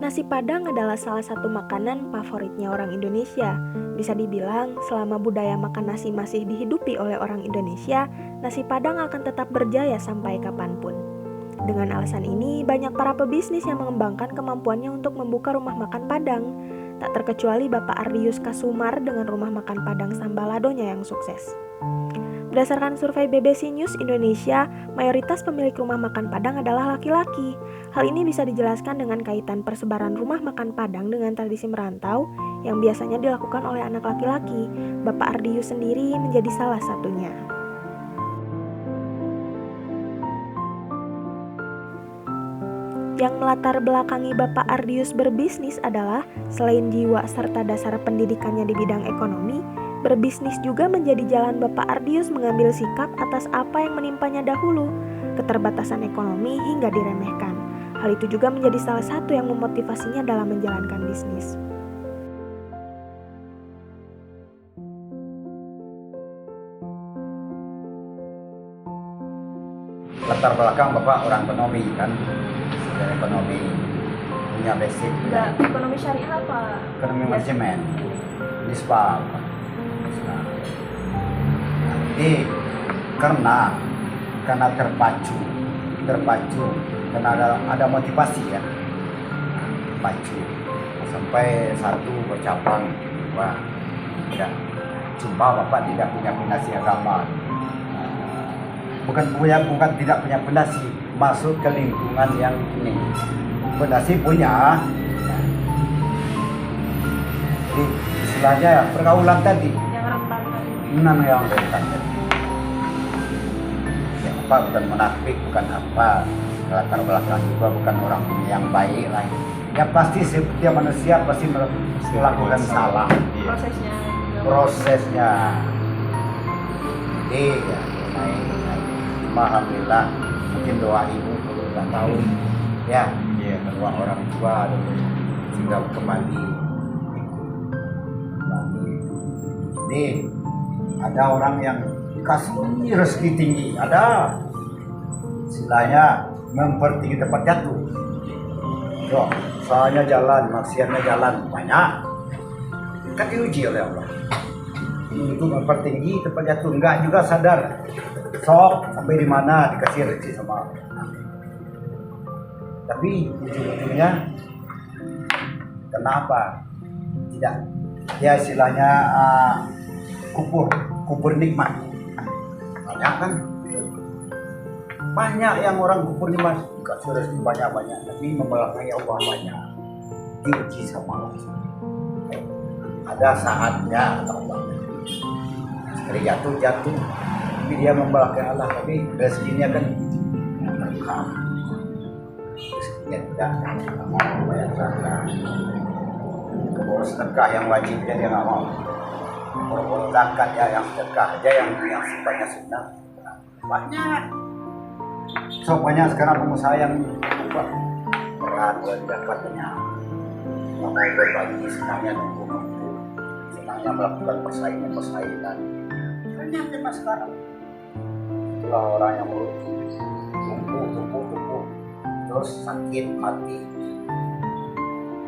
Nasi Padang adalah salah satu makanan favoritnya orang Indonesia. Bisa dibilang, selama budaya makan nasi masih dihidupi oleh orang Indonesia, nasi Padang akan tetap berjaya sampai kapanpun. Dengan alasan ini, banyak para pebisnis yang mengembangkan kemampuannya untuk membuka rumah makan Padang. Tak terkecuali Bapak Ardius Kasumar dengan rumah makan Padang Sambaladonya yang sukses. Berdasarkan survei BBC News Indonesia, mayoritas pemilik rumah makan Padang adalah laki-laki. Hal ini bisa dijelaskan dengan kaitan persebaran rumah makan Padang dengan tradisi merantau yang biasanya dilakukan oleh anak laki-laki. Bapak Ardius sendiri menjadi salah satunya. Yang melatar belakangi Bapak Ardius berbisnis adalah selain jiwa serta dasar pendidikannya di bidang ekonomi, berbisnis juga menjadi jalan Bapak Ardius mengambil sikap atas apa yang menimpanya dahulu, keterbatasan ekonomi hingga diremehkan. Hal itu juga menjadi salah satu yang memotivasinya dalam menjalankan bisnis. Latar belakang Bapak orang ekonomi kan, dari ekonomi punya basic. Ekonomi syariah apa? Ekonomi manajemen, nisbah. Nanti karena terpacu karena ada motivasi ya, pacu sampai satu bercabang dua, ya jumpa Bapak tidak punya fondasi agama, bukan tidak punya fondasi, masuk ke lingkungan yang ini fondasi punya, jadi istilahnya ya, pergaulan tadi yang rentan tadi. Ya, Bapak bukan munafik, bukan apa, latar belakang juga bukan orang yang baik lagi. Ya pasti setiap manusia pasti melakukan salah. Prosesnya. Jadi ya, alhamdulillah, mungkin doa ibu kalau nggak tahu, ya, doa orang tua sehingga kembali. Jadi ada orang yang dikasih rezeki tinggi, ada istilahnya mempertinggi tempat jatuh. Yo, soalnya jalan, maksiatnya jalan banyak, kan diuji oleh Allah. Itu mempertinggi tempat jatuh, enggak juga sadar. Sok sampai di mana dikasih rezeki sama Allah. Tapi ujung-ujungnya kenapa tidak? Ya istilahnya kubur nikmat. Banyak kan? Banyak yang orang kubur nikmat dikasih rezeki banyak-banyak, tapi membelakangi Allah banyak. Diuji sama Allah. Ada saatnya Allah. Sekali jatuh, tapi dia membelakangi Allah, tapi rezekinya kan rekam. Rezekinya tidak mau bayar zakat. Kebor sedekah yang wajibnya dia nggak mau. Kebor zakat ya yang sedekah aja yang sifatnya sunnah banyak. So banyak sekarang pengusaha yang berat dapatnya. Nggak mau berbagi, senangnya nunggu, senangnya melakukan persaingan. Banyak tema sekarang. Itulah orang yang tumpuk, terus sakit mati.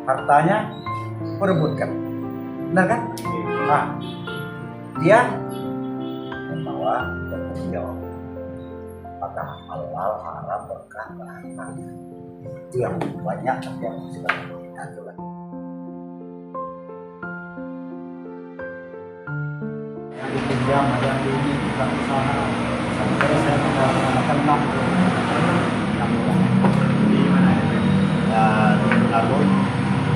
Hartanya perebutkan, benar kan? Nah, dia membawa bertanggung jawab. Apakah halal, haram, berkah, berkah. Itu yang banyak yang sekarang kita tulis. Yang dipinjam, ada yang ini bukan usaha. Sampai saya menggunakan 6 bulan. Di mana ya? Ya di Lagun.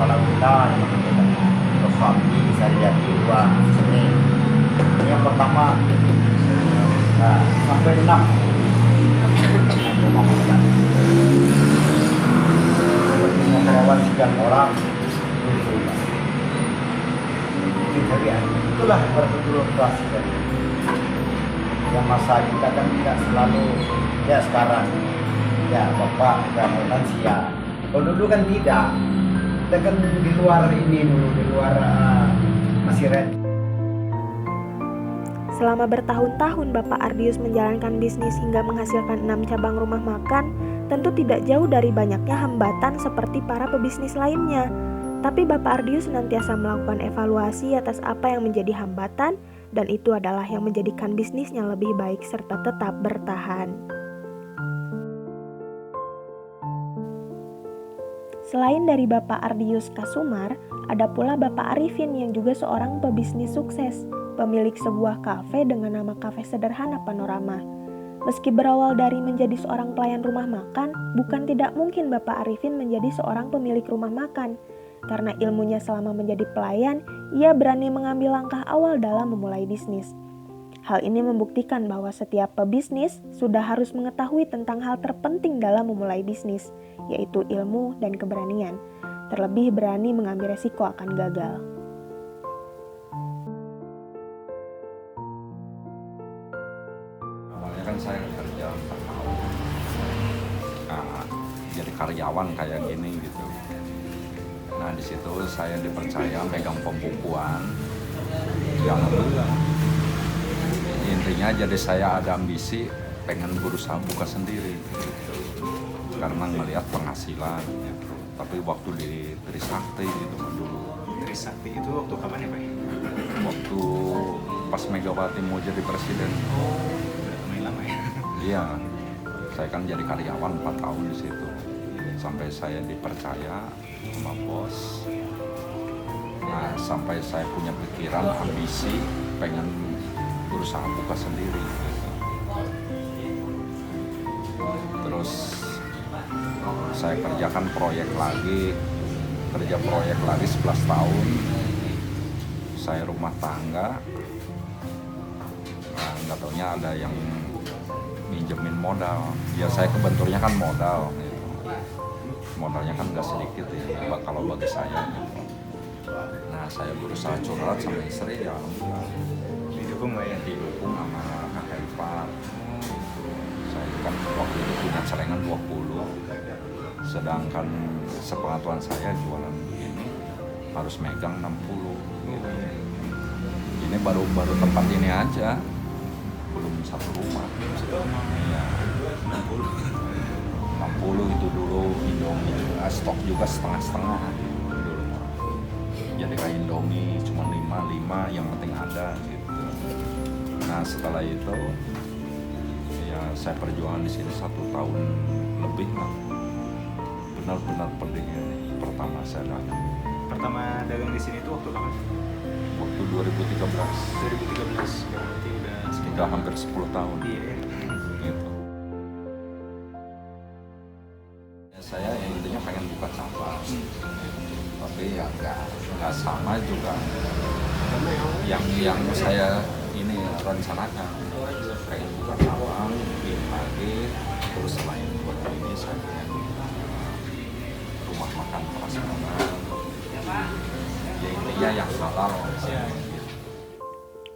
Kalau kita suami saya jadi 2 sini. Yang pertama sampai 6 rumah makan. Karyawan 9 orang. Itulah berfluktuasi. Yang masa kita kan tidak selalu ya sekarang. Ya Bapak udah mau lansia. Kalau dulu kan tidak. Kita kan di luar ini dulu, di luar masih rent. Selama bertahun-tahun Bapak Ardius menjalankan bisnis hingga menghasilkan 6 cabang rumah makan, tentu tidak jauh dari banyaknya hambatan seperti para pebisnis lainnya. Tapi Bapak Ardius senantiasa melakukan evaluasi atas apa yang menjadi hambatan, dan itu adalah yang menjadikan bisnisnya lebih baik serta tetap bertahan. Selain dari Bapak Ardius Kasumar, ada pula Bapak Arifin yang juga seorang pebisnis sukses, pemilik sebuah kafe dengan nama Kafe Sederhana Panorama. Meski berawal dari menjadi seorang pelayan rumah makan, bukan tidak mungkin Bapak Arifin menjadi seorang pemilik rumah makan. Karena ilmunya selama menjadi pelayan, ia berani mengambil langkah awal dalam memulai bisnis. Hal ini membuktikan bahwa setiap pebisnis sudah harus mengetahui tentang hal terpenting dalam memulai bisnis, yaitu ilmu dan keberanian. Terlebih berani mengambil resiko akan gagal. Awalnya kan saya kerja 4 tahun, jadi karyawan kayak gini gitu. Nah di situ saya dipercaya megang pembukuan, ya alhamdulillah. Intinya jadi saya ada ambisi pengen berusaha buka sendiri gitu. Karena melihat penghasilan gitu. Tapi waktu di Trisakti gitu dulu. Trisakti itu waktu kapan ya Pak? Waktu pas Megawati mau jadi presiden. Oh, udah lumayan lama ya? Iya, saya kan jadi karyawan 4 tahun di situ. Sampai saya dipercaya sama bos. Nah, sampai saya punya pikiran, ambisi, pengen berusaha buka sendiri gitu. Terus saya kerjakan proyek lagi 11 tahun. Saya rumah tangga, nah, nggak taunya ada yang minjemin modal. Ya saya kebenturnya kan modal gitu. Modalnya kan nggak sedikit ya kalau bagi saya gitu. Nah saya berusaha curhat sama istri, ya alhamdulillah Didukung nggak ya? didukung sama kakak ipar. Saya kan waktu itu punya celengan 20, sedangkan sepengetahuan saya jualan ini harus megang 60 gitu. Ini baru tempat ini aja, belum satu rumah. Iya, 60 itu dulu Indomie, stok juga setengah-setengah dulu. Jadi kayak Indomie cuma 5 yang penting ada gitu. Nah setelah itu ya saya perjuangan di sini 1 tahun lebih lah. Benar-benar pedih pertama saya dagang. Pertama dagang di sini itu waktu kapan? Waktu 2013. 2013, berarti udah Sudah hampir 10 tahun. Iya ya. Gitu. Ya, saya intinya pengen buka cabang, tapi ya nggak sama juga yang saya ini rencanakan. Pengen buka cabang, bikin lagi, terus selain buat ini saya pengen rumah makan prasmanan. Ya intinya yang halal.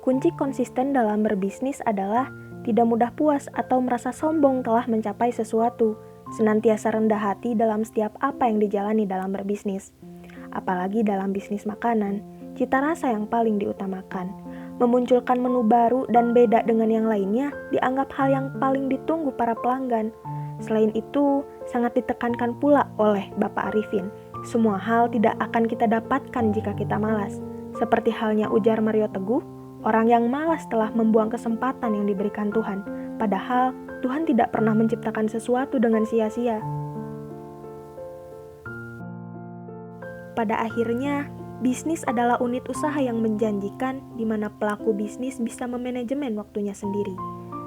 Kunci konsisten dalam berbisnis adalah tidak mudah puas atau merasa sombong telah mencapai sesuatu, senantiasa rendah hati dalam setiap apa yang dijalani dalam berbisnis. Apalagi dalam bisnis makanan, cita rasa yang paling diutamakan. Memunculkan menu baru dan beda dengan yang lainnya dianggap hal yang paling ditunggu para pelanggan. Selain itu, sangat ditekankan pula oleh Bapak Arifin, semua hal tidak akan kita dapatkan jika kita malas. Seperti halnya ujar Mario Teguh, orang yang malas telah membuang kesempatan yang diberikan Tuhan, padahal Tuhan tidak pernah menciptakan sesuatu dengan sia-sia. Pada akhirnya, bisnis adalah unit usaha yang menjanjikan di mana pelaku bisnis bisa memanajemen waktunya sendiri.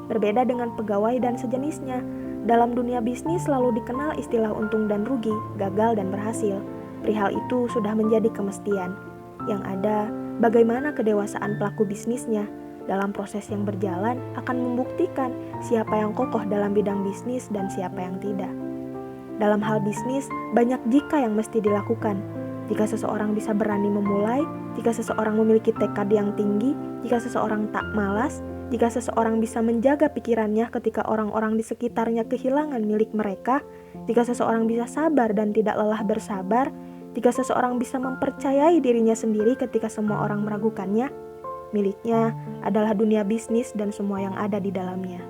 Berbeda dengan pegawai dan sejenisnya, dalam dunia bisnis selalu dikenal istilah untung dan rugi, gagal dan berhasil. Perihal itu sudah menjadi kemestian. Yang ada, bagaimana kedewasaan pelaku bisnisnya dalam proses yang berjalan akan membuktikan siapa yang kokoh dalam bidang bisnis dan siapa yang tidak. Dalam hal bisnis, banyak jika yang mesti dilakukan. Jika seseorang bisa berani memulai, jika seseorang memiliki tekad yang tinggi, jika seseorang tak malas, jika seseorang bisa menjaga pikirannya ketika orang-orang di sekitarnya kehilangan milik mereka, jika seseorang bisa sabar dan tidak lelah bersabar, jika seseorang bisa mempercayai dirinya sendiri ketika semua orang meragukannya, miliknya adalah dunia bisnis dan semua yang ada di dalamnya.